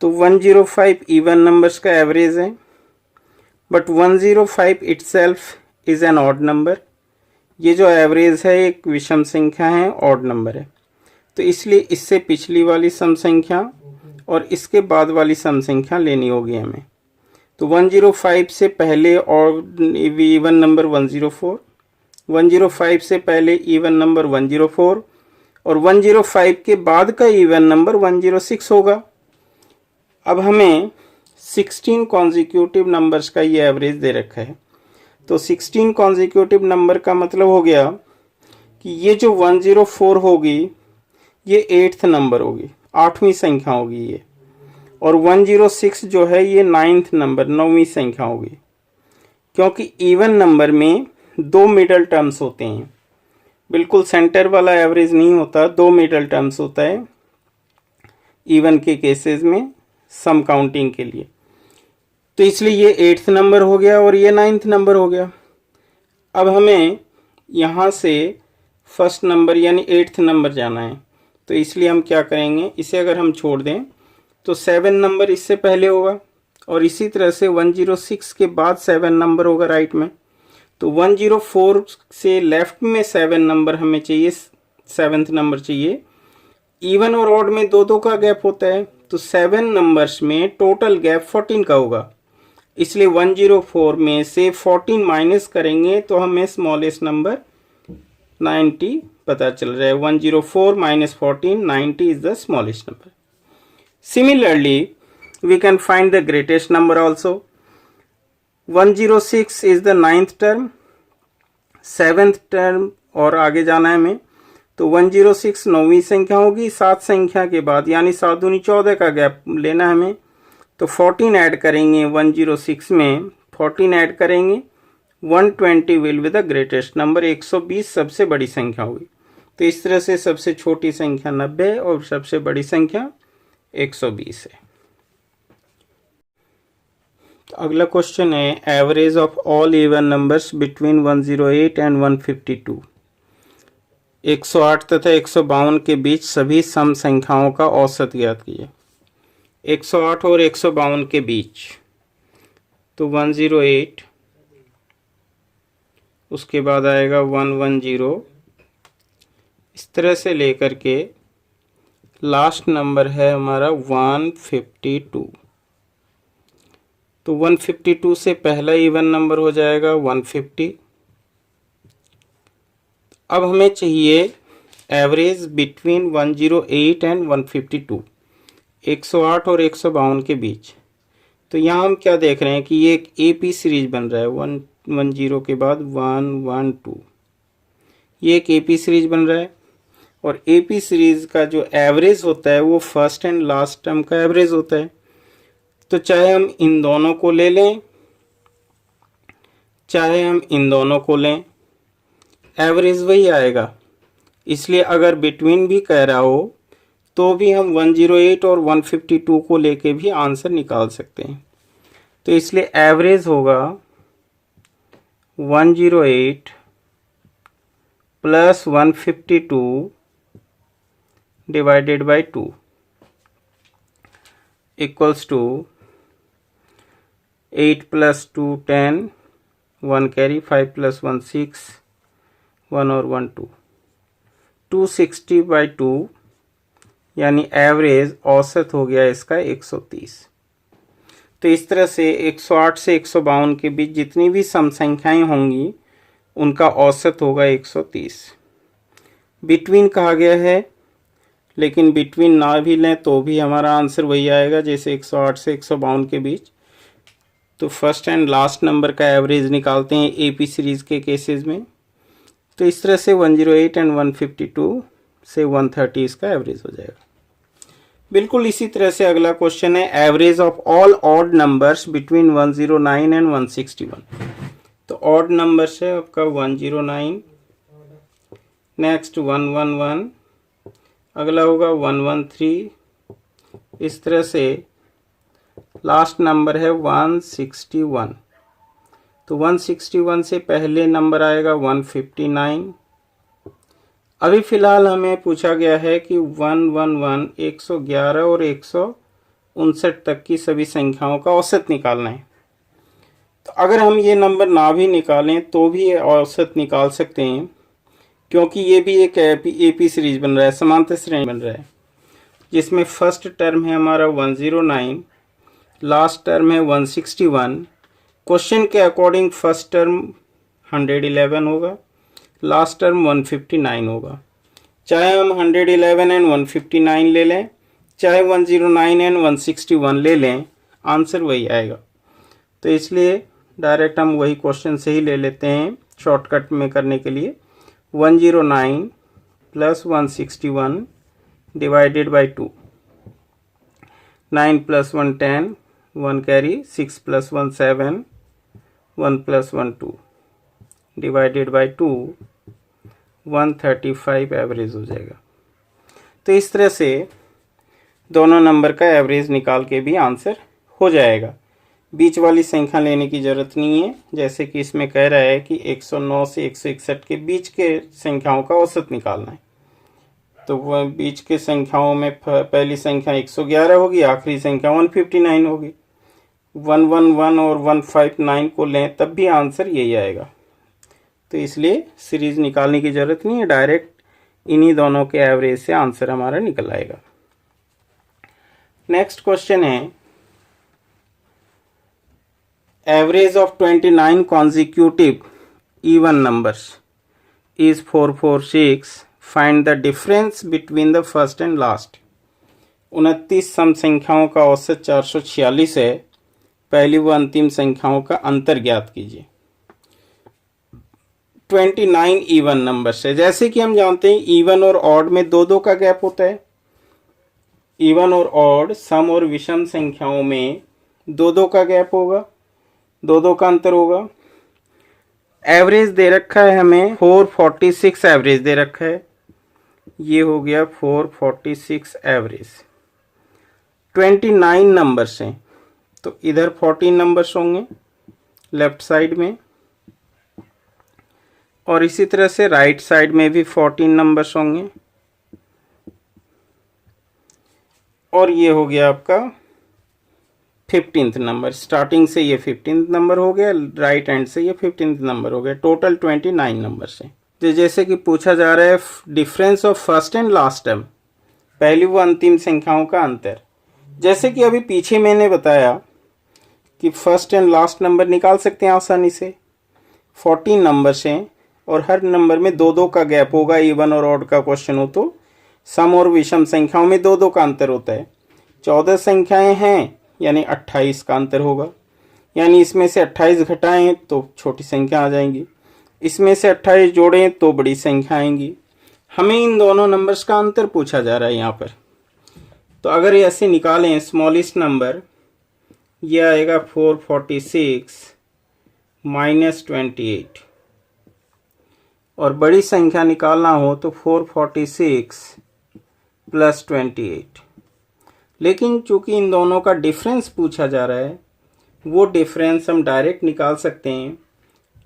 तो 105 इवन नंबर्स का एवरेज है, but 105 itself is an odd number. ये जो एवरेज है एक विषम संख्या है, ऑड नंबर है। तो इसलिए इससे पिछली वाली सम संख्या और इसके बाद वाली सम संख्या लेनी होगी हमें। तो 105 से पहले और इवन नंबर 104, 105 से पहले इवन नंबर 104 और 105 के बाद का इवन नंबर 106 होगा। अब हमें 16 कॉन्जिक्यूटिव नंबर्स का ये एवरेज दे रखा है। तो 16 कॉन्जिक्यूटिव नंबर का मतलब हो गया कि ये जो 104 होगी ये 8th नंबर होगी, 8वीं संख्या होगी ये, और 106 जो है ये 9th नंबर, 9वीं संख्या होगी। क्योंकि इवन नंबर में 2 मिडल टर्म्स होते हैं, बिल्कुल सेंटर वाला एवरेज नहीं होता, 2 मिडल टर्म्स होता है इवन के केसेस में सम काउंटिंग के लिए। तो इसलिए ये 8th नंबर हो गया और ये 9th नंबर हो गया। अब हमें यहाँ से फर्स्ट नंबर यानी 8th नंबर जाना है। तो इसलिए हम क्या करेंगे, इसे अगर हम छोड़ दें तो 7 नंबर इससे पहले होगा, और इसी तरह से 106 के बाद 7 नंबर होगा राइट में। तो 104 से लेफ्ट में 7 नंबर हमें चाहिए, 7th नंबर चाहिए। इवन और ऑड में 2-2 का गैप होता है, तो 7 नंबर्स में टोटल गैप 14 का होगा। इसलिए 104 में से 14 माइनस करेंगे तो हमें स्मॉलेस्ट नंबर 90 पता चल रहा है। 104 minus 14, 90 is the smallest number. Similarly, we can find the greatest number also. 106 is the 9th term, 7th term और आगे जाना है हमें। तो 106 9वीं संख्या होगी, 7 संख्या के बाद यानी 7 दूनी 14 का गैप लेना है हमें। तो 14 ऐड करेंगे 106 में, 14 ऐड करेंगे 120 will be the greatest number. 120 सबसे बड़ी संख्या होगी। तो इस तरह से सबसे छोटी संख्या 90 और सबसे बड़ी संख्या 120 है। तो अगला क्वेश्चन है, average of all even numbers between 108 and 152। 108 तथा 152 के बीच सभी सम संख्याओं का औसत ज्ञात कीजिए। 108 और 152 के बीच, तो 108, उसके बाद आएगा 110, इस तरह से लेकर के लास्ट नंबर है हमारा 152। तो 152 से पहला इवन नंबर हो जाएगा 150। अब हमें चाहिए एवरेज बिटवीन 108 एंड 152, 108 और 152 के बीच। तो यहाँ हम क्या देख रहे हैं कि ये एक AP सीरीज बन रहा है, 110 के बाद 112, ये एक AP सीरीज बन रहा है। और AP सीरीज का जो एवरेज होता है वो फर्स्ट एंड लास्ट टर्म का एवरेज होता है। तो चाहे हम इन दोनों को ले लें, चाहे हम इन दोनों को लें, एवरेज वही आएगा। इसलिए अगर बिटवीन भी कह रहा हो तो भी हम 108 और 152 को लेके भी आंसर निकाल सकते हैं। तो इसलिए एवरेज होगा 108 plus 152 divided by 2 equals to 8 plus 2 10, 1 carry, 5 plus 1 6, 1 और 1 2, 260 बाई 2, यानी एवरेज औसत हो गया इसका 130। तो इस तरह से 108 से 152 के बीच जितनी भी सम संख्याएं होंगी उनका औसत होगा 130। बिटवीन कहा गया है, लेकिन बिटवीन ना भी लें तो भी हमारा आंसर वही आएगा जैसे 108 से 152 के बीच। तो फर्स्ट एंड लास्ट नंबर का एवरेज निकालते हैं AP सीरीज के केसेस में। तो इस तरह से 108 एंड 152 से 130 इसका एवरेज हो जाएगा। बिल्कुल इसी तरह से अगला क्वेश्चन है average of all odd numbers between 109 and 161। तो ऑड नंबर्स है आपका 109, नेक्स्ट 111, अगला होगा 113, इस तरह से लास्ट नंबर है 161। तो 161 से पहले नंबर आएगा 159। अभी फिलहाल हमें पूछा गया है कि 111, 111 और 159 तक की सभी संख्याओं का औसत निकालना है। तो अगर हम ये नंबर ना भी निकालें तो भी औसत निकाल सकते हैं, क्योंकि ये भी एक AP सीरीज बन रहा है, समांतर श्रेणी बन रहा है, जिसमें फर्स्ट टर्म है हमारा 109, लास्ट टर्म है 161। क्वेश्चन के अकॉर्डिंग फर्स्ट टर्म 111 होगा, लास्ट टर्म 159 होगा। चाहे हम 111 एंड 159 ले लें, चाहे 109 एंड 161 ले लें, आंसर वही आएगा। तो इसलिए डायरेक्ट हम वही क्वेश्चन से ही ले लेते हैं शॉर्टकट में करने के लिए। 109 plus 161 divided by 2, 9 plus 1 10, 1 carry, 6 plus 1 7, 1 plus 1 2 divided by 2, 135 average हो जाएगा। तो इस तरह से दोनों नंबर का एवरेज निकाल के भी आंसर हो जाएगा। बीच वाली संख्या लेने की ज़रूरत नहीं है, जैसे कि इसमें कह रहा है कि 109 से 161 के बीच के संख्याओं का औसत निकालना है। तो वह बीच के संख्याओं में पहली संख्या 111 होगी, आखिरी संख्या 159 होगी। 111 और 159 को लें तब भी आंसर यही आएगा। तो इसलिए सीरीज निकालने की ज़रूरत नहीं है, डायरेक्ट इन्हीं दोनों के एवरेज से आंसर हमारा निकल आएगा। नेक्स्ट क्वेश्चन है average of 29 consecutive even numbers is 446. Find the difference between the first and last. 29 सम संख्याओं का औसत 446 है, पहली व अंतिम संख्याओं का अंतर ज्ञात कीजिए। 29 इवन नंबर्स है। जैसे कि हम जानते हैं इवन और ऑड में दो दो का गैप होता है। इवन और ऑड, सम और विषम संख्याओं में दो दो का गैप होगा, दो दो का अंतर होगा। एवरेज दे रखा है हमें 446 एवरेज दे रखा है, ये हो गया 446 एवरेज। 29 नंबर्स हैं, तो इधर 14 नंबर्स होंगे लेफ्ट साइड में, और इसी तरह से राइट साइड में भी 14 नंबर्स होंगे। और ये हो गया आपका 15th नंबर, स्टार्टिंग से ये 15th नंबर हो गया, राइट हैंड से ये 15th नंबर हो गया। टोटल 29 नंबर से। तो जैसे कि पूछा जा रहा है difference of first and last term, पहली व अंतिम संख्याओं का अंतर। जैसे कि अभी पीछे मैंने बताया कि फर्स्ट एंड लास्ट नंबर निकाल सकते हैं आसानी से। 14 नंबर्स हैं और हर नंबर में 2-2 का गैप होगा। इवन और ऑड का क्वेश्चन हो तो सम और विषम संख्याओं में 2-2 का अंतर होता है। 14 संख्याएं हैं यानी 28 का अंतर होगा, यानी इसमें से 28 घटाएं तो छोटी संख्या आ जाएंगी, इसमें से 28 जोड़ें तो बड़ी संख्या आएंगी। हमें इन दोनों नंबर्स का अंतर पूछा जा रहा है यहाँ पर। तो अगर ये ऐसे निकालें, स्मॉलेस्ट नंबर ये आएगा 446 माइनस 28, और बड़ी संख्या निकालना हो तो 446 प्लस 28। लेकिन चूंकि इन दोनों का डिफरेंस पूछा जा रहा है, वो डिफरेंस हम डायरेक्ट निकाल सकते हैं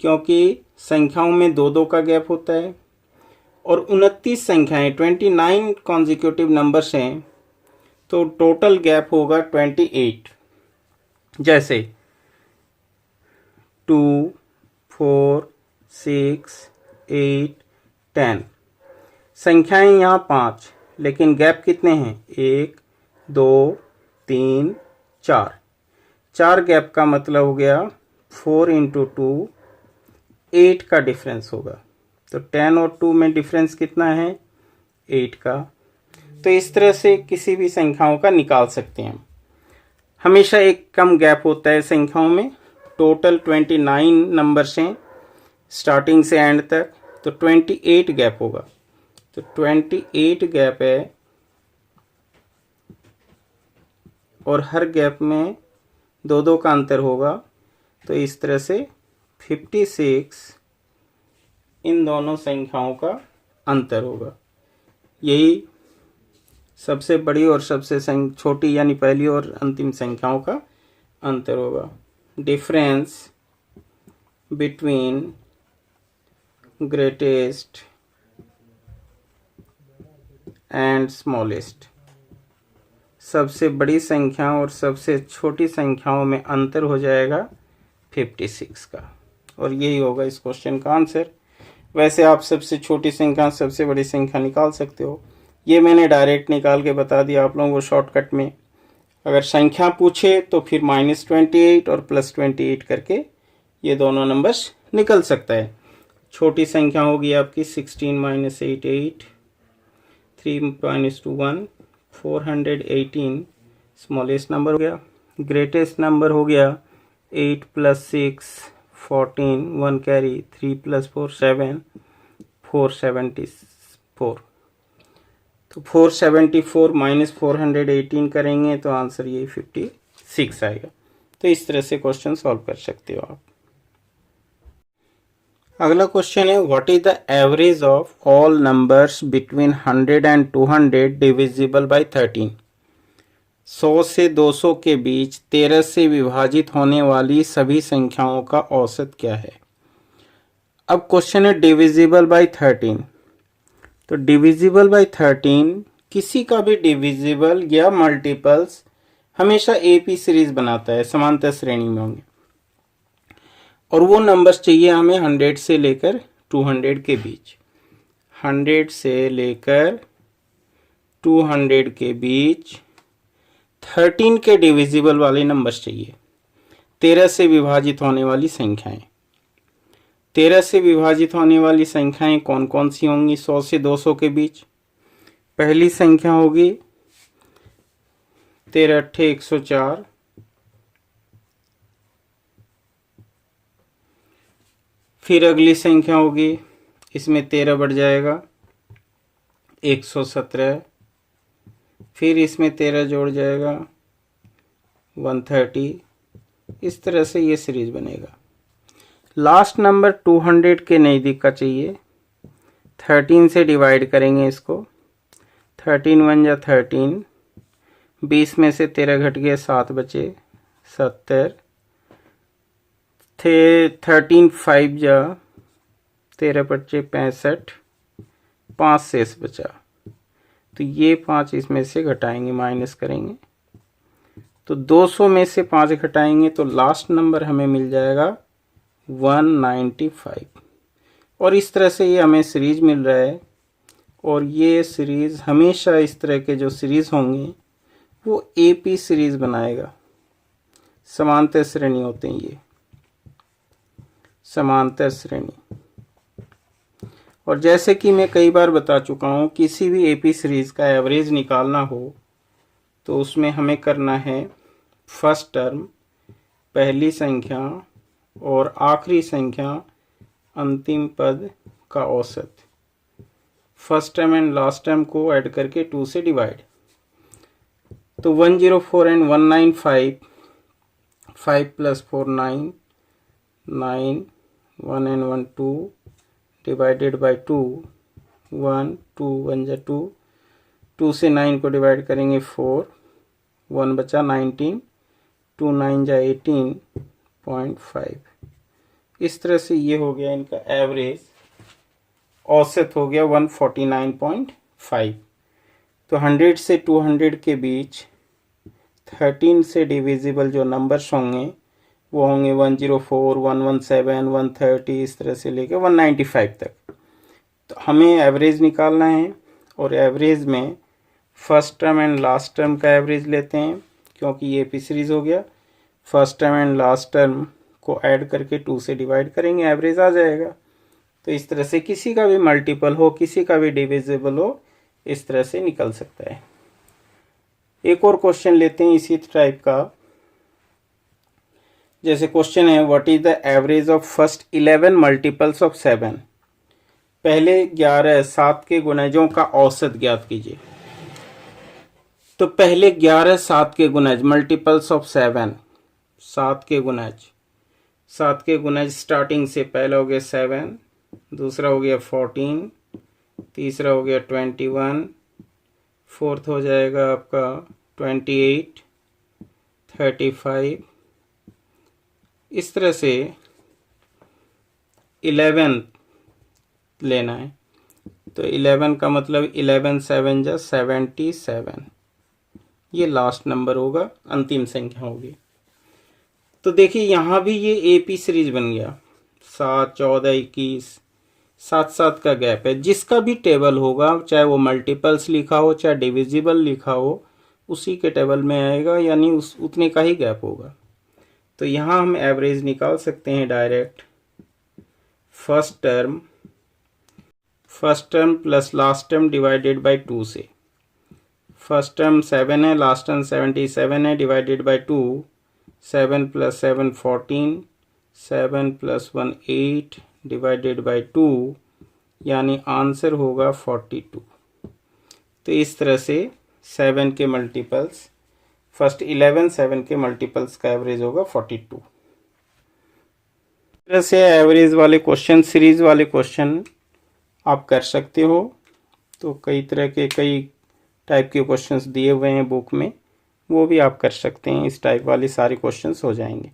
क्योंकि संख्याओं में 2-2 का गैप होता है और 29 संख्याएं 29 कॉन्जिक्यूटिव नंबर्स हैं, तो टोटल गैप होगा 28। जैसे 2, 4, 6, 8, 10 संख्याएं यहाँ 5, लेकिन गैप कितने हैं? 1, 2, 3, 4। 4 गैप का मतलब हो गया 4 इंटू 2 8 का डिफरेंस होगा। तो 10 और 2 में डिफरेंस कितना है? 8 का। तो इस तरह से किसी भी संख्याओं का निकाल सकते हैं हम। हमेशा एक कम गैप होता है संख्याओं में। टोटल 29 नंबर्स हैं स्टार्टिंग से एंड तक, तो 28 गैप होगा। तो 28 गैप है और हर गैप में 2-2 का अंतर होगा। तो इस तरह से 56 इन दोनों संख्याओं का अंतर होगा। यही सबसे बड़ी और सबसे छोटी यानी पहली और अंतिम संख्याओं का अंतर होगा। Difference between greatest and smallest, सबसे बड़ी संख्या और सबसे छोटी संख्याओं में अंतर हो जाएगा 56 का, और यही होगा इस क्वेश्चन का आंसर। वैसे आप सबसे छोटी संख्या सबसे बड़ी संख्या निकाल सकते हो, ये मैंने डायरेक्ट निकाल के बता दिया आप लोगों को शॉर्टकट में। अगर संख्या पूछे तो फिर -28 और +28 करके ये दोनों नंबर्स निकल सकता है। छोटी संख्या होगी आपकी 16 - 8 8, 3 - 2 1, 418 स्मॉलेस्ट नंबर हो गया। ग्रेटेस्ट नंबर हो गया 8 + 6 14, 1 कैरी, 3 + 4 7, 474। तो 474 - 418 करेंगे तो आंसर ये 56 आएगा। तो इस तरह से क्वेश्चन सॉल्व कर सकते हो आप। अगला क्वेश्चन है, what is the average of all numbers between 100 and 200 divisible by 13। 100 से 200 के बीच 13 से विभाजित होने वाली सभी संख्याओं का औसत क्या है। अब क्वेश्चन है डिविजिबल बाय 13। तो डिविजिबल बाय 13 किसी का भी डिविजिबल या मल्टीपल्स हमेशा एपी सीरीज बनाता है, समांतर श्रेणी में होंगे, और वो नंबर्स चाहिए हमें 100 से लेकर 200 के बीच। 100 से लेकर 200 के बीच 13 के डिविजिबल वाले नंबर्स चाहिए, 13 से विभाजित होने वाली संख्याएं। 13 से विभाजित होने वाली संख्याएं कौन कौन सी होंगी 100 से 200 के बीच। पहली संख्या होगी 13 × 8 = 104। फिर अगली संख्या होगी, इसमें 13 बढ़ जाएगा 117। फिर इसमें 13 जोड़ जाएगा 130। इस तरह से ये सीरीज बनेगा। लास्ट नंबर 200 के नज़दीक का चाहिए। 13 से डिवाइड करेंगे इसको, 13 × 1 = 13, 20 में से 13 घट गए 7 बचे 70, 13 × 5 = 13 बचे 65, 5 शेष बचा। तो ये 5 इसमें से घटाएंगे, माइनस करेंगे, तो 200 में से 5 घटाएंगे तो लास्ट नंबर हमें मिल जाएगा 195। और इस तरह से ये हमें सीरीज मिल रहा है। और ये सीरीज हमेशा इस तरह के जो सीरीज होंगे वो एपी सीरीज बनाएगा, समांतर श्रेणी होते हैं ये, समांतर श्रेणी। और जैसे कि मैं कई बार बता चुका हूँ, किसी भी एपी सीरीज का एवरेज निकालना हो तो उसमें हमें करना है फर्स्ट टर्म, पहली संख्या और आखिरी संख्या अंतिम पद का औसत, first term and last term को ऐड करके 2 से डिवाइड। तो 104 एंड 195, 5 + 4 9, 9, 1 and 1 2 डिवाइडेड बाय 2, 1 2 1 जा 2, 2 से 9 को डिवाइड करेंगे 4, 1 बचा 19, 2 9 जा 18.5। इस तरह से ये हो गया इनका एवरेज, औसत हो गया 149.5। तो 100 से 200 के बीच 13 से डिविजिबल जो नंबर्स होंगे वो होंगे 104, 117, 130, इस तरह से लेके 195 तक। तो हमें एवरेज निकालना है और एवरेज में first term and last term का एवरेज लेते हैं, क्योंकि ये एपी सीरीज हो गया। First term and last term को ऐड करके 2 से डिवाइड करेंगे, एवरेज आ जाएगा। तो इस तरह से किसी का भी मल्टीपल हो, किसी का भी डिविजिबल हो, इस तरह से निकल सकता है। एक और क्वेश्चन लेते हैं इसी टाइप का। जैसे क्वेश्चन है, what is the average of first 11 multiples of 7। पहले 11 7 के गुणजों का औसत ज्ञात कीजिए। तो पहले 11 7 के गुणज, मल्टीपल्स ऑफ 7, 7 के गुणज, 7 के गुणज स्टार्टिंग से पहला हो गया 7, दूसरा हो गया 14, तीसरा हो गया 21, फोर्थ हो जाएगा आपका 28, 35, इस तरह से 11 लेना है। तो 11 का मतलब 11 7 जा 77, ये लास्ट नंबर होगा, अंतिम संख्या होगी। तो देखिए यहाँ भी ये एपी सीरीज बन गया, 7 14 21, 7 7 का गैप है। जिसका भी टेबल होगा, चाहे वो मल्टीपल्स लिखा हो चाहे डिविजिबल लिखा हो, उसी के टेबल में आएगा, यानी उतने का ही गैप होगा। तो यहाँ हम एवरेज निकाल सकते हैं direct, first term plus last term divided by 2 से। फर्स्ट टर्म 7 है, लास्ट टर्म 77 है, डिवाइडेड बाय 2, 7 + 7 14, 7 + 1 8, डिवाइडेड बाय 2, यानी आंसर होगा 42। तो इस तरह से 7 के मल्टीपल्स, फर्स्ट 11 7 के मल्टीपल्स का एवरेज होगा 42। इस तरह से एवरेज वाले क्वेश्चन, सीरीज वाले क्वेश्चन आप कर सकते हो। तो कई तरह के, कई टाइप के क्वेश्चंस दिए हुए हैं बुक में, वो भी आप कर सकते हैं। इस टाइप वाले सारे क्वेश्चंस हो जाएंगे।